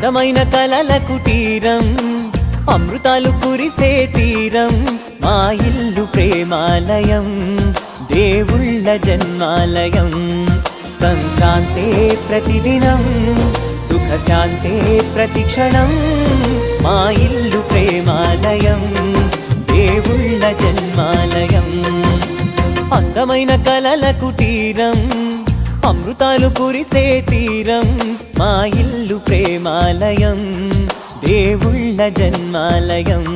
అందమైన కలల కుటీరం, అమృతాలు కురిసే తీరం, మా ఇల్లు ప్రేమాలయం, దేవుళ్ళ జన్మాలయం. సంక్రాంతే ప్రతిదినం, సుఖశాంతే ప్రతిక్షణం, మా ఇల్లు ప్రేమాలయం, దేవుళ్ళ జన్మాలయం. అందమైన కలల కుటీరం, అమృతాలు కురిసే తీరం, మా ఇల్లు ప్రేమాలయం, దేవుళ్ళ జన్మాలయం.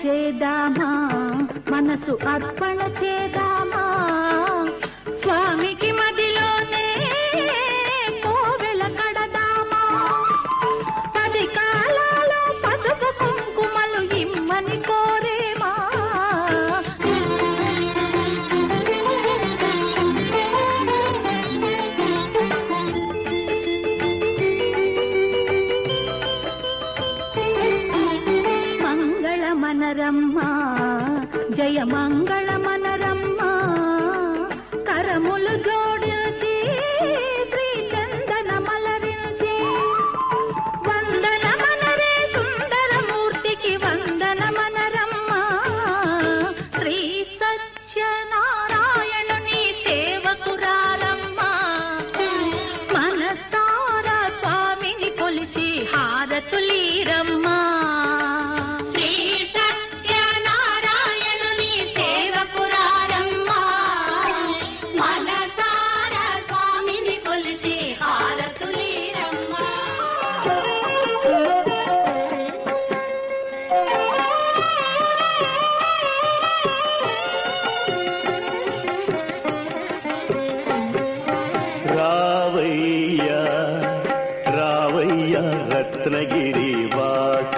చేదామా మనసు అర్పణ చేదామా స్వామికి మదిలోనే కోవెల కడదామా పది కాలాలు పసుపు కుంకుమలు ఇమ్మని కోరేమా మనరమ్మ జయ మంగళ మనరమ్మ రత్నగిరి వాస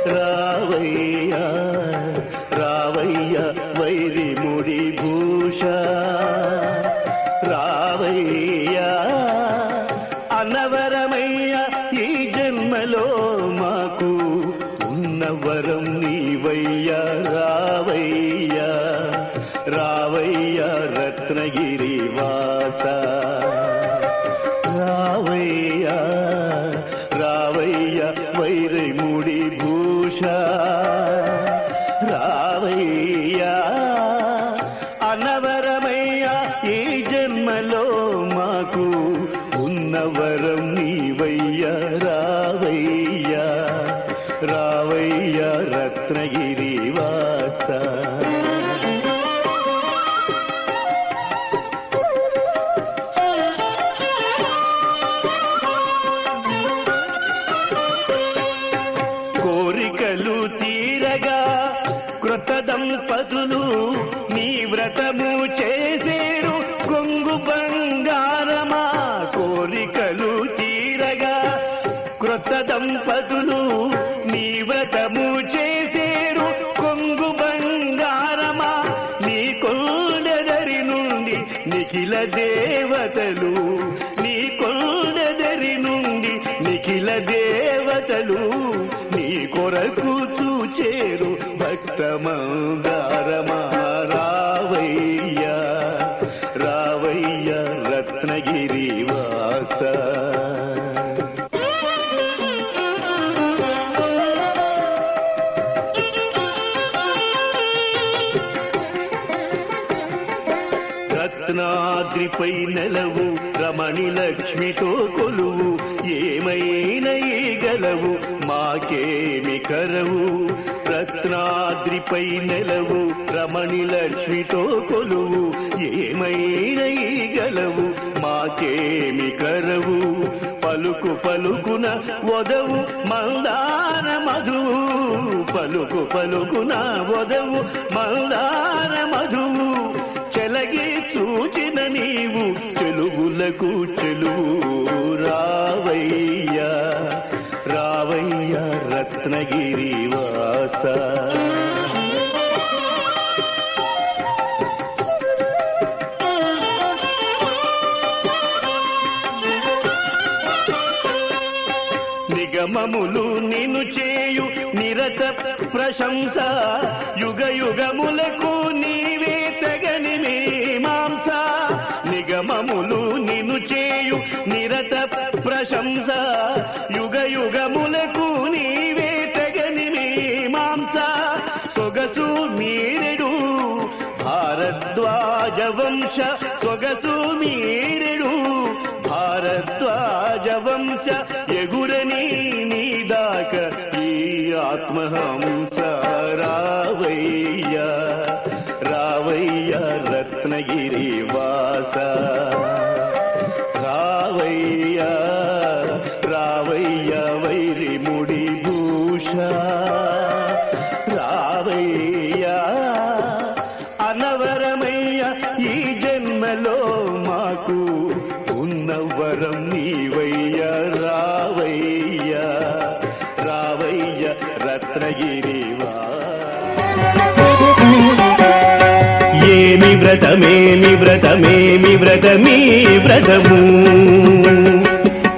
రావయ్యా రావయ్యా వైరి ముడి భూష రావయ్యా అన్నవరమయ్యా ఈ జన్మలో మాకు ఉన్నవరం నీవయ్యా రావయ్యా రావయ్యా రత్నగిరి వాస రావయ్యా రావయ్యా వైరి ముడి భూష రావయ్యా అనవరమయ్యా ఈ జన్మలో మాకు ఉన్నవరం నీవయ్యా రావయ్యా రావయ్యా రత్నగిరి వాస కోరికలు తీరగా కృత దంపతులు నీ వ్రతము చేసేరు కొంగు బంగారమా కోరికలు తీరగా కృత దంపతులు నీ వ్రతము చేసేరు కొంగు బంగారమా నీ కొండదరి నుండి నిఖిల దేవతలు నీ కొండదరి నుండి నిఖిల దేవతలు నీ కొరకు చూచేరు భక్త మందారమా రావయ్యా రావయ్యా రత్నగిరి వాస రత్నాద్రిపై నెలవు రమణి లక్ష్మితో కొలువు ఏమైనా గలవు మాకేమి కరవు రత్నాద్రిపై నెలవు రమణి లక్ష్మితో కొలువు ఏమైనా గలవు మాకేమి కరవు పలుకు పలుకున వదవు మందార మధువు పలుకు పలుకున వదవు మందార మధువు చెలగి చూచిన నీవు చెలుగులకు చెలువు రావయ్యా రావయ్యా రత్నగిరి వాస నిగమములు నిన్ను చేయు నిరత ప్రశంస యుగ యుగములకు నీవే తగని మీమాంస నిగమములు నిన్ను చేయు నిరత ప్రశంస యుగ యుగములకు నీవే తగని మీమాంస సొగసు మీరెడు భారద్వాజ వంశ సొగసు మీరెడు భారద్వాజ వంశ ఎగురని నీదాక ఈ ఆత్మహంస రావయ్యా రావయ్యా రత్నగిరి వాస రావయ్యా రావయ్యా వైరి ముడి భూష రావయ్యా అనవరమయ్యా ఈ జన్మలో మాకు ఉన్నవరం నీవయ్యా రావయ్యా రావయ్యా రత్నగిరివా ఏమి వ్రతమేమి వ్రతమేమి వ్రతమీ వ్రతము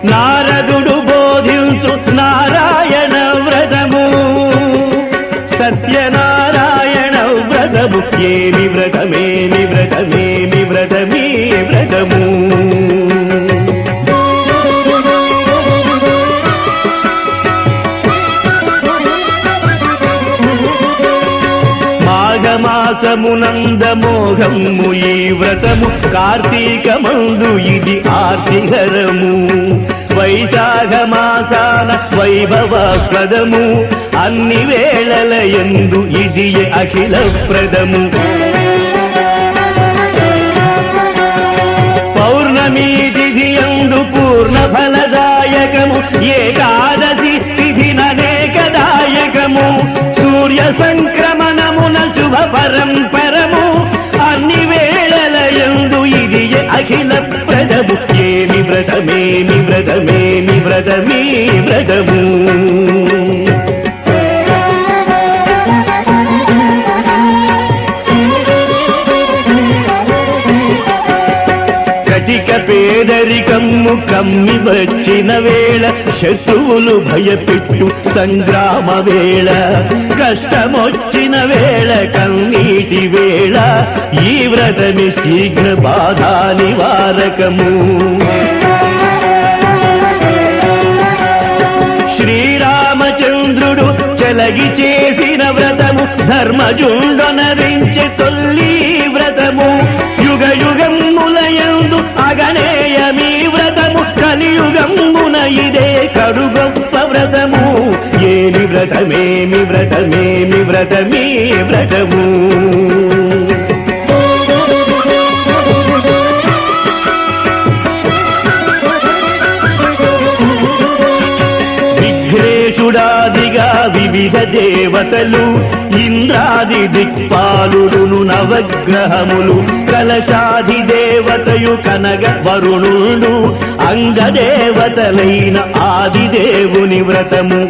నారదుడు బోధించు నారాయణ వ్రతము సత్యనారాయణ వ్రతము ఏమి వ్రతమేమి వ్రతమేమి వ్రతమీ వ్రతము మాఘమాసమునంద మోహము ఈ వ్రతము కార్తీకమందు ఇది ఆర్తిహరము వైశాఖ మాసాన వైభవప్రదము అన్ని వేళల యందు ఇది అఖిల ప్రదము పౌర్ణమి తిథి యందు పూర్ణ ఫలదాయకము ఏకాదశి తిథి ననేకదాయకము సూర్య సంక్రమణమున శుభ పరంపరము అన్ని వేళల యందు ఇది అఖిల ప్రదము ఏమి వ్రతమేమి వ్రతమేమి వ్రతమీ కటిక పేదరికమ్ము కమ్మి వచ్చిన వేళ శత్రువులు భయపెట్టు సంగ్రామ వేళ కష్టమొచ్చిన వేళ కన్నీటి వేళ ఈ వ్రతమి శీఘ్ర బాధా నివారకము శ్రీరామచంద్రుడు చెలగి చేసిన వ్రతము ధర్మజుండొనరించె తొల్లి వ్రతము యుగ యుగములయందు అగనేయమీ వ్రతము కలియుగమున ఇదే కడు గొప్ప వ్రతము ఏమి వ్రతమేమి వ్రతమేమి వ్రతమీ వ్రతము విఘ్నేశుడాదిగా వివిధ దేవతలు ఇంద్రాది దిక్పాలురును నవగ్రహములు కలశాది దేవతయు కనగ వరుణుడు అంగదేవతలైన ఆదిదేవుని వ్రతము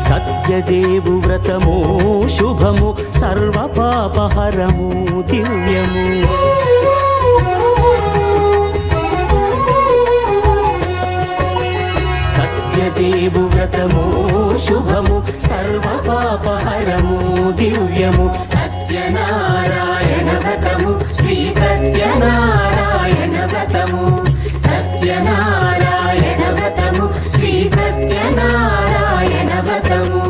సత్యదేవు వ్రతము శుభము సర్వపాపహరము దివ్యము సత్యదేవు వ్రతము శుభము సర్వపాపహరము దివ్యము సత్యనారాయణ వ్రతము శ్రీ సత్యనారాయణ వ్రతము సత్యనారాయణ వ్రతము శ్రీ సత్యనారాయణ వ్రతము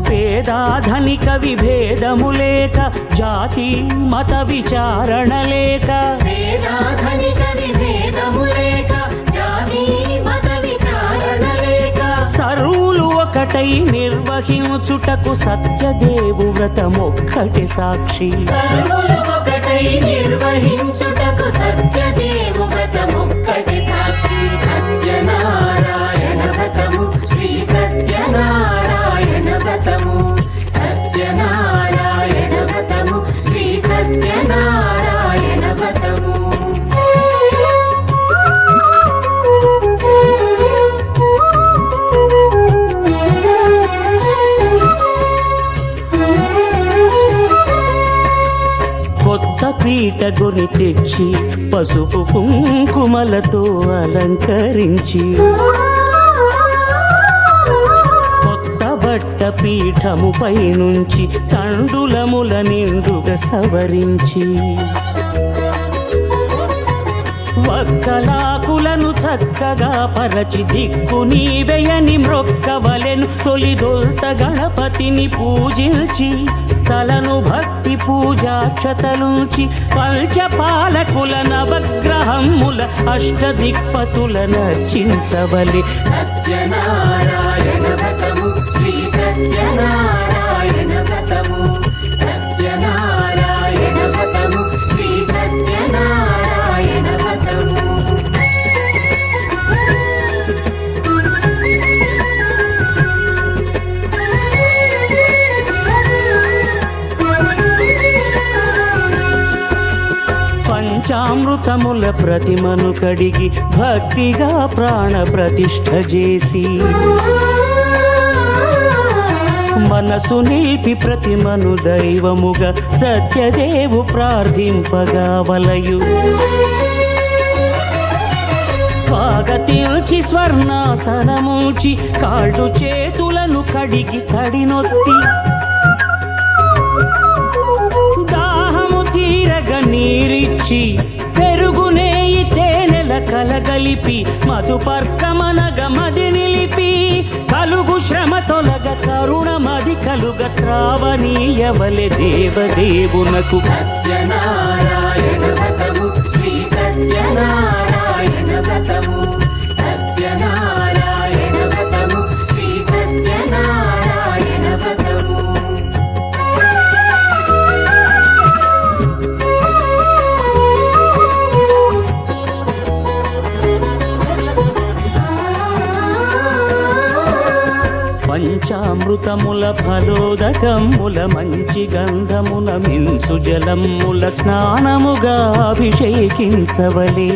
పేదాధనిక విభేదము లేక జాతి మత విచారణ లేక వేదాధనిక విభేదము లేక జాతి మత విచారణ లేక సర్వులు ఒకటై నిర్వహించుటకు సత్యదేవు వ్రతమొక్కటి సాక్షి సర్వులు ఒకటై నిర్వహించుటకు సత్యదేవు వ్రతమొక్కటి సాక్షి సత్యనారాయణ వ్రతము శ్రీ సత్యనారాయణ వ్రతము సత్యనారాయణ వ్రతము శ్రీ సత్యనారాయణ వ్రతము కొత్త పీట గురి తెచ్చి పసుపు కుంకుమలతో అలంకరించి కొత్త బట్ట పీఠముపై నుంచి తండులముల నిండుగా సవరించి వక్కలాకులను చక్కగా పరచి దిక్కు నీవెయని మ్రొక్కవలెను తొలిదొల్త గణపతిని పూజించి తలను భక్తి పూజాక్షతలుంచి పంచపాలకుల నవగ్రహముల అష్టదిక్పతుల నర్చించవలె సత్యనారాయణ వ్రతము శ్రీ సత్యనారాయణ వ్రతము సత్యనారాయణ వ్రతము శ్రీ సత్యనారాయణ వ్రతము పంచామృతముల ప్రతిమను కడిగి భక్తిగా ప్రాణ ప్రతిష్ఠ చేసి మనసు నిలిపి ప్రతిమను దైవముగా సత్యదేవు ప్రార్థింపగా వలయు స్వాగతించి స్వర్ణాసనముంచి కాళ్ళు చేతులను కడిగి కడినొత్తి దాహము తీరగ నీరిచ్చి పెరుగునేయి తేనెల కలగలిపి మధుపర్కమనగ మది నిలిపి కలుగు శ్రమ తొలగ కరుణమది కలుగ త్రావనీయవలె దేవదేవునకు సత్యనారాయణ వ్రతము శ్రీ సత్యనారాయణ వ్రతము సత్యనారాయణ వ్రతము శ్రీ సత్యనారాయణ వ్రతము అమృతముల ఫలోదకముల మంచి గంధమున మించు జలముల స్నానముగా అభిషేకించవలే.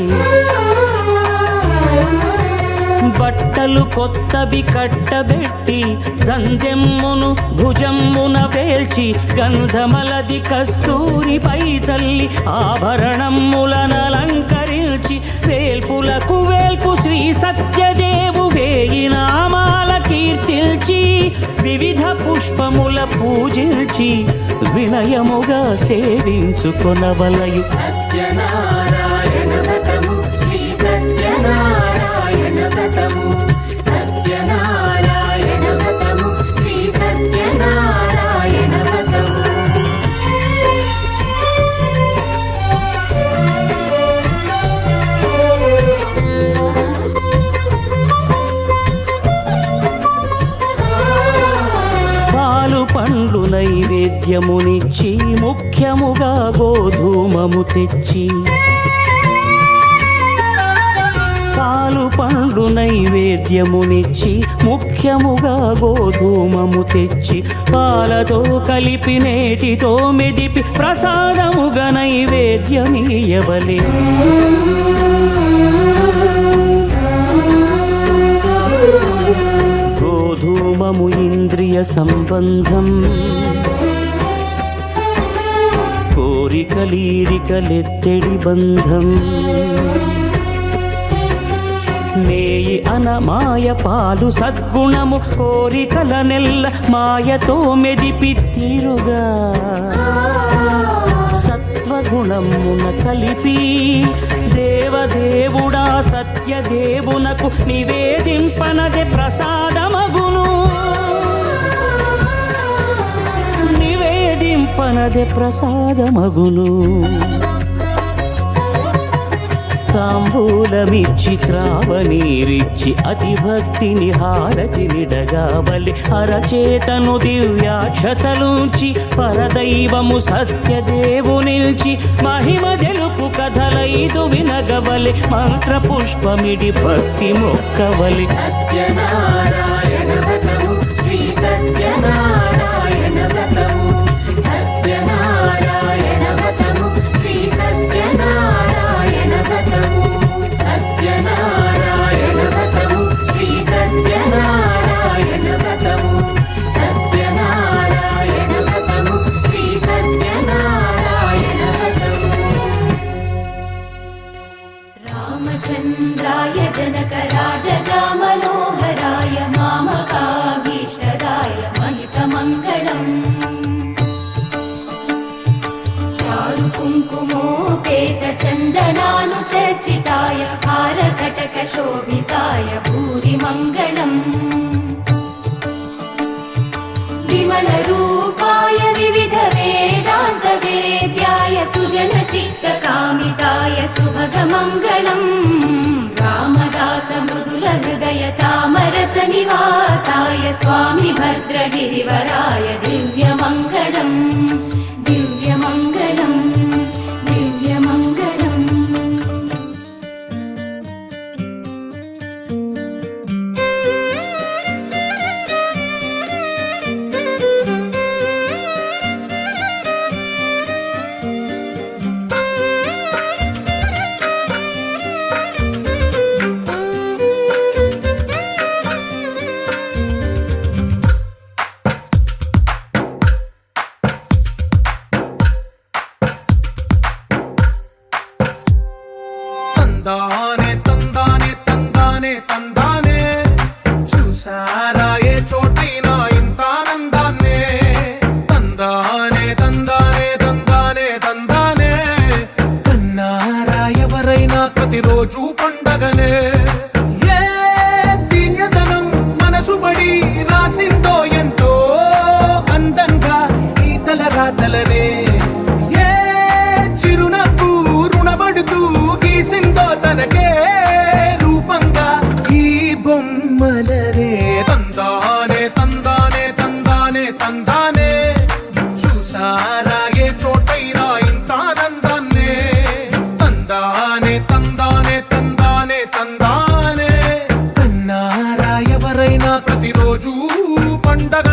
బట్టలు కొత్తవి కట్టబెట్టి సందెమ్మును భుజమ్మున వేల్చి గంధమలది కస్తూరిపై చల్లి ఆభరణములనలంకరించి వేల్పులకు వేల్పు శ్రీ సత్యదేవు వేయి నామాల కీర్తిల్చి వివిధ పుష్పముల పూజించి వినయముగా సేవించుకొనవలయు. సత్యనారాయణ వ్రతము శ్రీ సత్యనారాయణ వ్రతము సత్యనారాయణ వ్రతము శ్రీ సత్యనారాయణ వ్రతము. పాలు పండ్లు నైవేద్యమునిచ్చి ముఖ్యముగా గోధూమము తెచ్చి పాలు పండ్లు నైవేద్యమునిచ్చి ముఖ్యముగా గోధూమము తెచ్చి పాలతో కలిపి నేతితో మెదిపి ప్రసాదముగా నైవేద్యమీయవలే. గోధూమము ఇంద్రియ సంబంధం కోరికలీరికలెత్తెడి బంధం నేయి అనమాయ పాలు సద్గుణము కోరికల నెల్ల మాయతో మెదిపి తీరుగా సత్వగుణమున కలిపి దేవదేవుడా సత్యదేవునకు నివేదింపనదే ప్రసాదమగును. నివేదింపనదే ప్రసాదమగును. తాంబూలమిచ్చి త్రావనీరిచ్చి అతి భక్తిని హారతి నిడగావలి అరచేతను దివ్యాక్షతలుంచి పరదైవము సత్యదేవు నిల్చి మహిమ తెలుపు కథలైదు వినగవలి మంత్ర పుష్పమిడి భక్తి మొక్కవలి. సత్యనారాయణ వ్రతము శ్రీ సత్యనారాయణ వ్రతము సత్యనారాయణ వ్రతము శ్రీ సత్యనారాయణ వ్రతము సత్యనారాయణ వ్రతము శ్రీ సత్యనారాయణ వ్రతము సత్యనారాయణ వ్రతము శ్రీ సత్యనారాయణ వ్రతము. రామచంద్రాయ జనకరాజజా మనోహరాయ మామకాభీష్టదాయ మహితమంగళం చారు కుంకుమోపేత చందనానుచర్చితాయ హారకటక శోభితాయ భూరి మంగళం విమల రూపాయ వివిధ వేదాంత వేద్యాయ సుజన చిత్త కామితాయ సుభగ మంగళం రామదాస మృదుల హృదయ తామరస నివాసాయ స్వామి భద్రగిరివరాయ దివ్య మంగళం దివ్య మంగళం దివ్య మంగళం. తందానే తందానే తందానే తందానే చూసారా ఏ చోటైనా ఇంత ఆనందాన్నే తందానే తందానే తందానే తందానే కన్నారా ఎవరైనా ప్రతిరోజు పండగనే ఏ తీయదనం మనసు పడి రాసిందో ఎంతో అందంగా ఈ తలరాతలనే ఏ చిరునవ్వు రుణపడుతూ గీసిందో తనకే రూపంగా ఈ బొమ్మలనే తందానే తందానే తందానే తందానే చూసారా ఏ చోటైనా ఇంత ఆనందాన్నే తందానే తందానే తందానే తందానే కన్నారా ఎవరైనా ప్రతిరోజు పండగ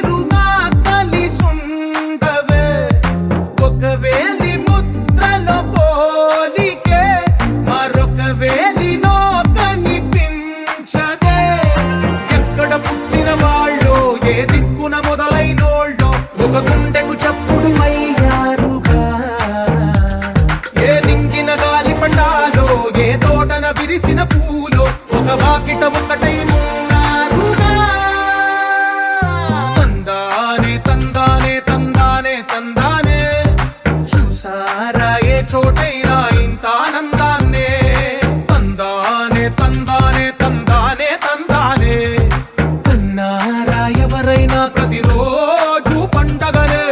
వేరుగా కలిసుండవే ఒక వేలి ముద్రలో పోలికే మరొక వేలిలో కనిపించదే ఎక్కడ పుట్టిన వాళ్ళో ఏ దిక్కున మొదలైనోళ్ళో ఒక గుండెకు చప్పుడు అయ్యారుగా ఏ నింగిన గాలి పటాలో ఏ తోటన విరిసిన పూలో ఒక వాకిట ఒకటై ఉన్నారుగా తందానే తందానే తందానే తందానే చూసారా ఏ చోటైనా ఇంత ఆనందాన్నే తందానే తందానే తందానే తందానే కన్నారా ఎవరైనా ప్రతిరోజు పండగనే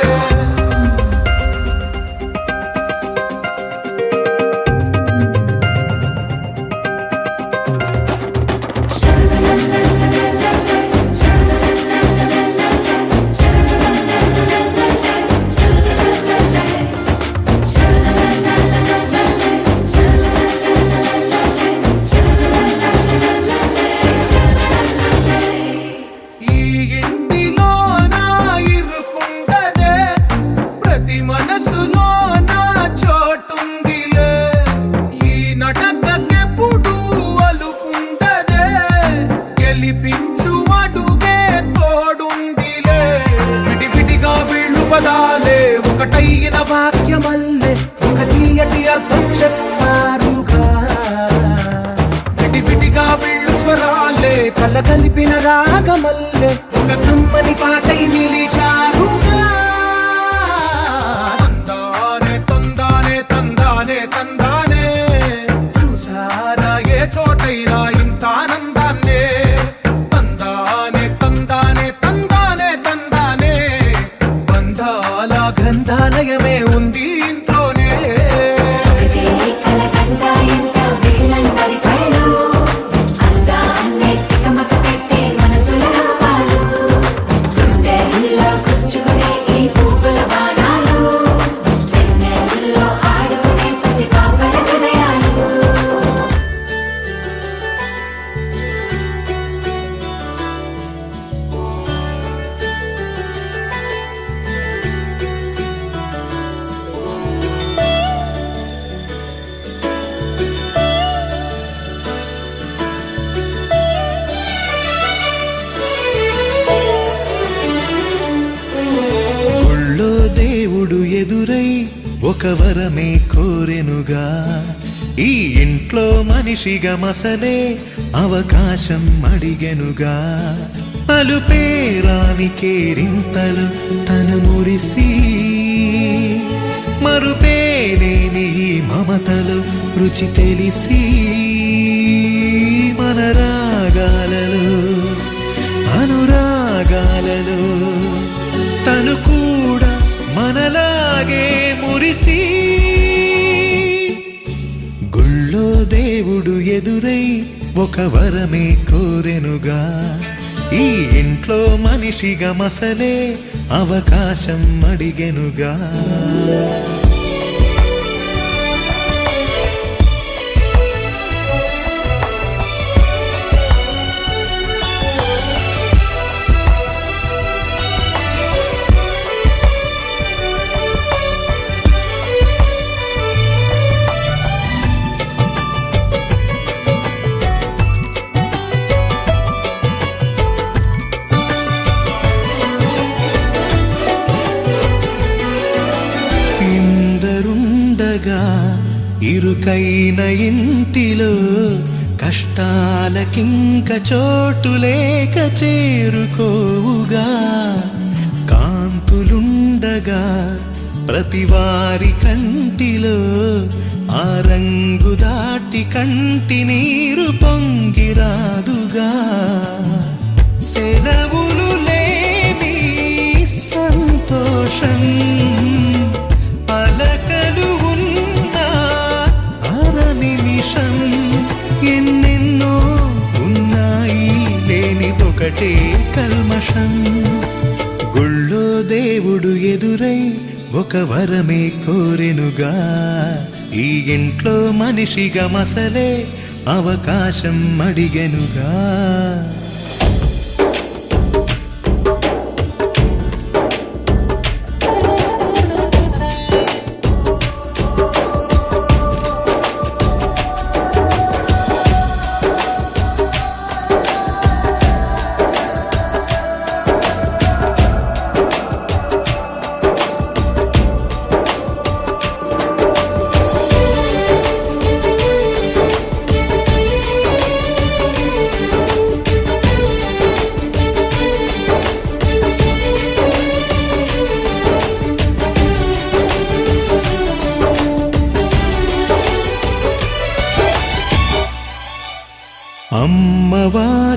ఈ ఇంటిలో నా ఇరుకుండదే ప్రతి మనసులో నా చోటుందిలే ఈ నటకెప్పుడు అలుకుండదే గెలిపించు అడుగే తోడుందిలే విడివిడిగా వీళ్ళు పదాలే ఒకటైన వాక్యమల్లే ఒక తీయటి అర్థం చెప్పారుగా విడివిడిగా వీళ్ళు స్వరాలే కల కలిపిన రాగమల్లే ఒక కమ్మని పాటై నిలిచారుగా తందానే తందానే తందానే తందానే చూసారా ఏ చోటైనా ఇంత ఆనందాన్నే తందానే తందానే తందానే తందానే బంధాల గ్రంథాలయమే ఉంది ఇంట్లోనే ఒకటే కలకండ ఎంత వీళ్ళందరి కళ్ళు అందాన్నే తికమక పెట్టే మనసుల రూపాలు గుండెల్లో గుచ్చుకునే ఈ పువ్వుల బాణాలు వెన్నెల్లో ఆడుకునే పసిపాపల హృదయాలు గుళ్ళో దేవుడు ఎదురై ఒక వరమే కోరెనుగా ఈ ఇంట్లో మనిషిగా మసలే అవకాశం అడిగెనుగా అలుపేరాని కేరింతలు తను మురిసి మరుపేలేని ఈ మమతలు రుచి తెలిసి మన రాగాలలో అనురాగాలలో తను కూడా మనలాగే మురిసి గుళ్ళో దేవుడు ఎదురై ఒక వరమే కోరెనుగా ఈ ఇంట్లో మనిషిగా మసలే అవకాశం అడిగెనుగా ఇందరుండగా ఇరుకైన ఇంటిలో కష్టాలకింక చోటు లేక చేరుకోవుగా కాంతులుండగా ప్రతివారి కంటిలో ఆ రంగు దాటి కంటి నీరు పొంగిరాదుగా సెలవులు లేని సంతోషం పలకలు ఉన్న అర నిమిషం ఎన్నెన్నో ఉన్నాయి లేనిదొకటే కల్మషం గుళ్ళో దేవుడు ఎదురై ఒక వరమే కోరెనుగా ఈ ఇంట్లో మనిషిగా మసలే అవకాశం అడిగెనుగా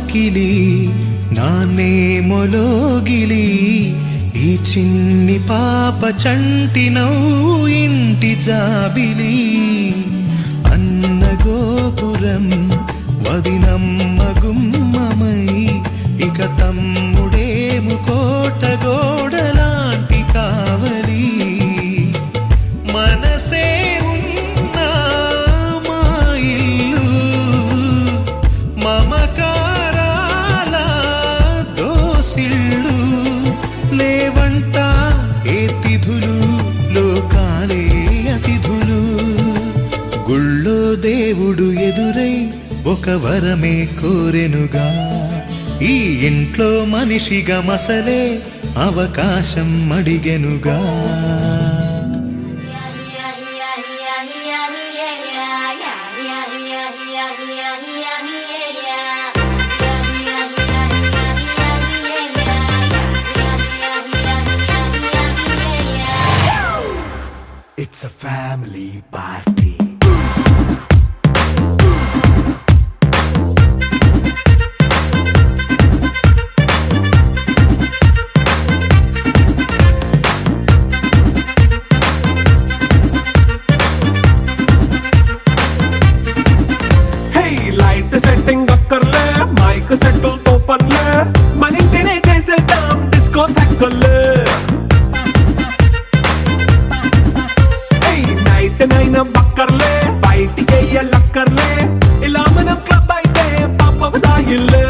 వాకిలి నాన్నేమొలోగిలి ఈ చిన్ని పాప చంటి నవ్వు ఇంటి జాబిలి అన్న గోపురం వదినమ్మ గుమ్మమై ఇక తమ్ముడేము కోట గోడలాంటి కావలి మనసే ఉన్నా మా ఇల్లు మమకారాల దోసిళ్ళు లేవంట ఏ తిథులు లోకాలే అతిథులు గుళ్ళో దేవుడు ఎదురై ఒక వరమే కోరెనుగా ఈ ఇంట్లో మనిషిగా మసలే అవకాశం అడిగెనుగా It's a family party. Hey, light setting అక్కర్లే మైక్ సెట్టు తో పనిలే మన ఇంటినే చేసేద్దాం డిస్కో థక్కర్లే నైనా బక్కర్లే బయటికెయ్యలక్కర్లే ఇలా మనం క్లబ్ అయితే పాప దాయిల్లే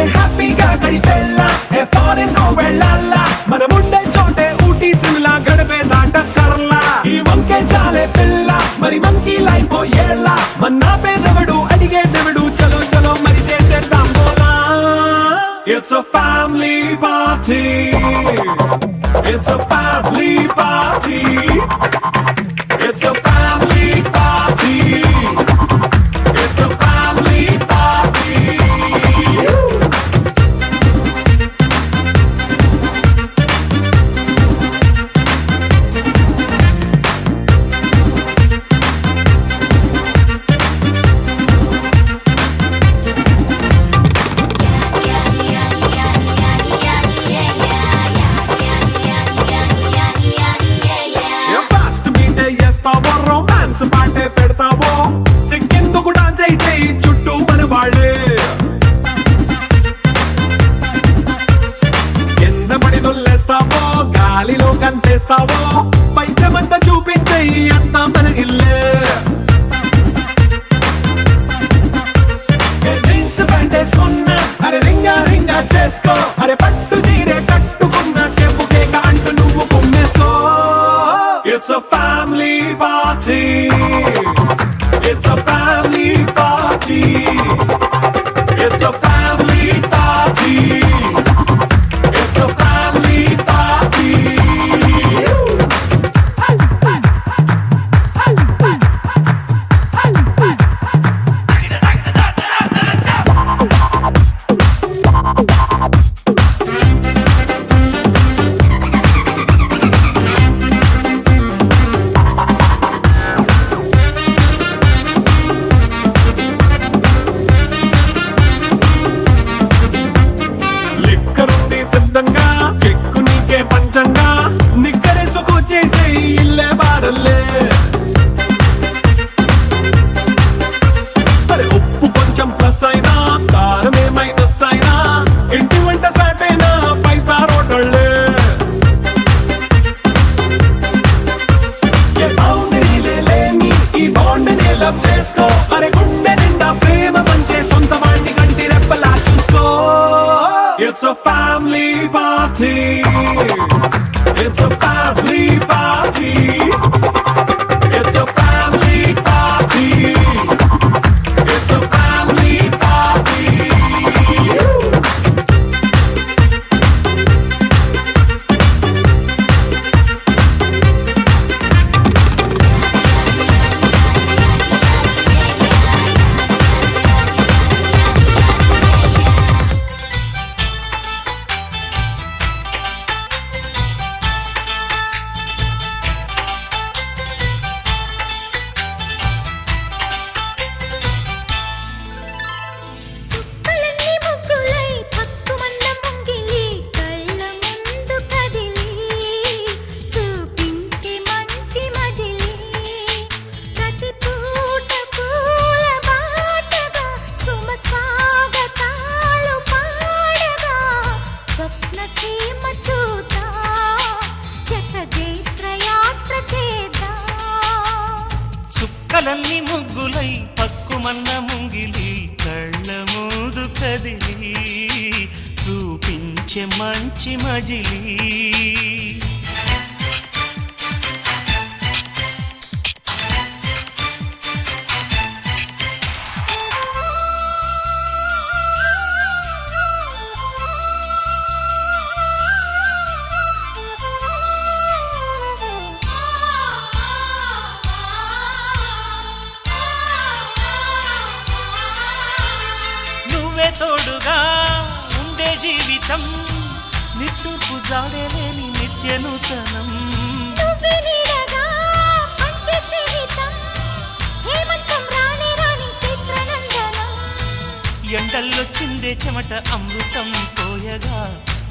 ఏ హ్యాపీగా గడిపెళ్ళా ఏ ఫారెన్ కో వెళ్ళాలా మనం ఉండే చోటే ఊటీ సిమ్లా గడిపే దాటక్కర్లా ఈ వంకే చాలే పిల్ల మరి మనకి లైఫ్ ఏళ్ళ మన్నా పేదవడు అడిగే దేవుడు చలో చలో మరి చేసేద్దాం బోలా it's a family party It's a family party. It's a family party. It's a family party. Romance పాటే పెడతావో సిక్కెందుకు డాన్స్ అయితే చుట్టూ మన వాళ్ళే కింద పడి దొల్లేస్తావో గాలిలో కంటేస్తావో పైత్రమంతా చూపించే అంతా మన ఇల్లే జీన్స్ ప్యాంటేసుకున్నా అరే రింగా రింగా చేసుకో అరే పట్టు చీరే కట్టుకున్న చెప్పుకే అంటూ నువ్వు కుమ్మేసుకో It's a family party. It's a family party. It's a family party. It's a family party. పంచంగా నిక్కరేసుకు చేసే ఇల్లే బారల్లే అరే ఉప్పు కొంచెం ప్లస్ అయినా కారమే మైనస్ అయినా ఇంటి వంట సాటైనా 5 స్టార్ హోటళ్ళే ఏ బౌండరీలే లేని ఈ బాండ్ ని లవ్ చేసుకో అరే గుండె నిండా ప్రేమ పంచే సొంత వాడిని కంటి రెప్పలా చూసుకో It's a family party. It's a family party. It's a family party. It's a family party. చూపించే మంచి మజిలీ. తోడుగా ఉండే జీవితం నిట్టూర్పు జాడలేని నిత్య నూతనం. ఎండల్లో చిందే చెమట అమృతం పోయగా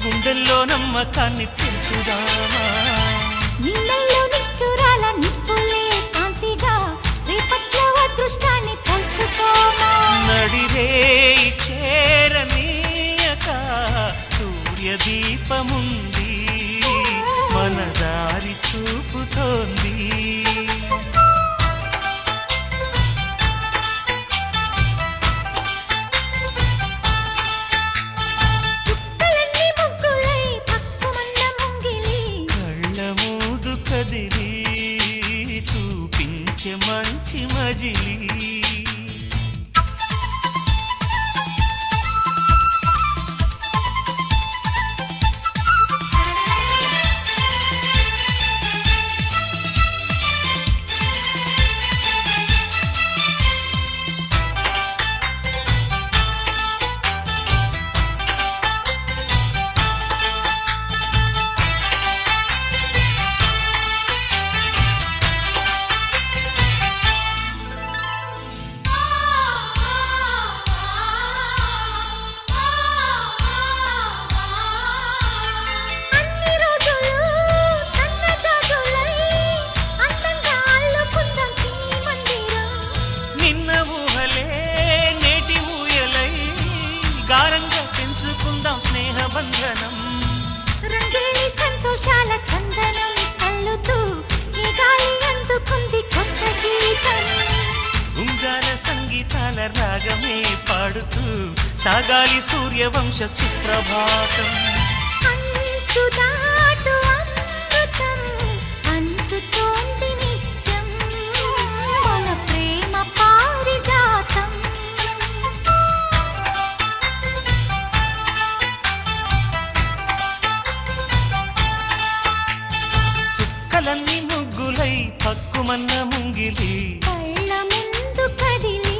గుండెల్లో నమ్మకాన్ని పెంచుదామా. నిన్నల్లో నిష్ఠురాల నిప్పులే కాంతిగా రేపట్ల అదృష్టాన్ని పంచుకోమా. నడిరే చేరనీయక సూర్యదీపముంది మన దారి చూపుతోంది. చుక్కలన్నీ ముగ్గులై పక్కుమన్న ముంగిలి కళ్ళ మూదు కదిలి చూపించే మంచి మజిలీ. రంగేలి సంతోషాల చందనం చల్లుతూ ఈ గాలి అందుకుంది కొత్త గీతం. ఉంగాల సంగీతాల రాగమే పాడుతూ సాగాలి సూర్యవంశ సుప్రభాతం. అంచు దాటు అమృతం అంచుతోంది నిత్యం మన ప్రేమ పారిజాతం. చుక్కలన్నీ ముగ్గులై పక్కుమన్న ముంగిలి కళ్ళ ముందు కదిలి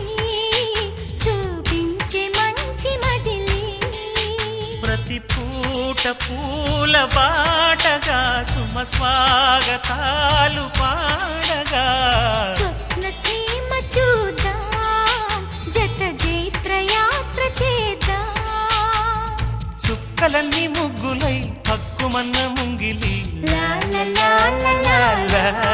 చూపించే మంచి మజిలీ. ప్రతి పూట పూల బాటగా సుమ స్వాగతాలు పాడగా స్వప్న సీమ చూద్దాం జత జైత్ర యాత్ర చేద్దాం. చుక్కలన్నీ ముగ్గులై పక్కుమన్న ముంగిలి లా లా లా లా లా.